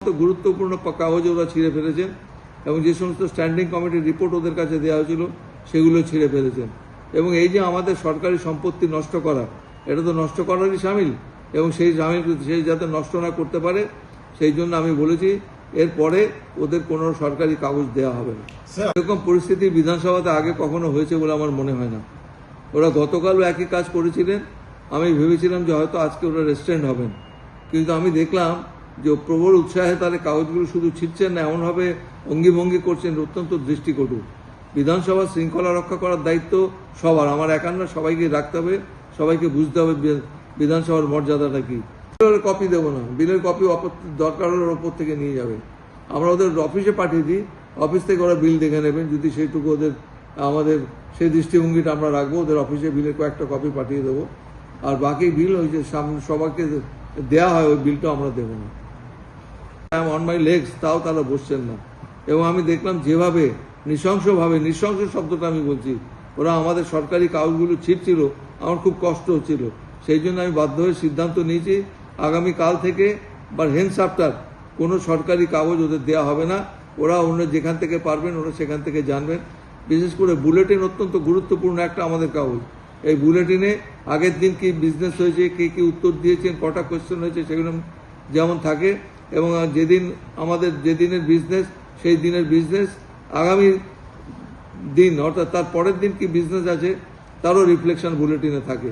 গুরুত্বপূর্ণ কাগজ ওরা ছিঁড়ে ফেলেছেন এবং যে সমস্ত স্ট্যান্ডিং কমিটির রিপোর্ট ওদের কাছে দেওয়া হয়েছিল সেগুলো ছিঁড়ে ফেলেছেন। এবং এই যে আমাদের সরকারি সম্পত্তি নষ্ট করা, এটা তো নষ্ট করারই সামিল, এবং সেই যাতে নষ্ট না করতে পারে সেই জন্য আমি বলেছি এরপরে ওদের কোনো সরকারি কাগজ দেওয়া হবে না। এরকম পরিস্থিতি বিধানসভাতে আগে কখনো হয়েছে বলে আমার মনে হয় না। ওরা গতকালও একই কাজ করেছিলেন। আমি ভেবেছিলাম যে হয়তো আজকে ওরা রেস্টুরেন্ট হবেন, কিন্তু আমি দেখলাম যে প্রবল উৎসাহে তারা কাগজগুলো শুধু ছিটছেন না, এমনভাবে অঙ্গিভঙ্গি করছেন অত্যন্ত দৃষ্টিকটু। বিধানসভার শৃঙ্খলা রক্ষা করার দায়িত্ব সবার, আমার একার না, সবাইকে রাখতে হবে, সবাইকে বুঝতে হবে বিধানসভার মর্যাদাটা কি। বিলের কপি দেবো না, বিলের কপি দরকার হলে ওপর থেকে নিয়ে যাবে। আমরা ওদের অফিসে পাঠিয়ে দিই, অফিস থেকে ওরা বিল দেখে নেবেন। যদি সেইটুকু ওদের আমাদের সেই দৃষ্টিভঙ্গিটা আমরা রাখবো, ওদের অফিসে বিলের কয়েকটা কপি পাঠিয়ে দেবো। আর বাকি বিল ওই যে সবাইকে দেওয়া হয়, ওই বিলটা আমরা দেবো না। I am on my legs, তাও তারা বসছেন না। এবং আমি দেখলাম যেভাবে নৃশংসভাবে, নৃশংস শব্দটা আমি বলছি, ওরা আমাদের সরকারি কাগজগুলো ছিঁড়ছিল, আমার খুব কষ্ট হচ্ছিল। সেই জন্য আমি বাধ্য হয়ে সিদ্ধান্ত নিয়েছি আগামীকাল থেকে বা হেন্স আফটার কোনো সরকারি কাগজ ওদের দেওয়া হবে না। ওরা অন্য যেখান থেকে পারবেন ওরা সেখান থেকে জানবেন। বিশেষ করে বুলেটিন অত্যন্ত গুরুত্বপূর্ণ একটা আমাদের কাগজ। এই বুলেটিনে আগের দিন কি বিজনেস হয়েছে, কে কি উত্তর দিয়েছেন, কটা কোয়েশ্চেন হয়েছে, সেগুলো যেমন থাকে, এবং যেদিন আমাদের যেদিনের বিজনেস সেই দিনের বিজনেস, আগামী দিন অর্থাৎ তার পরের দিন কি বিজনেস আছে তারও রিফ্লেকশন বুলেটিনে থাকে।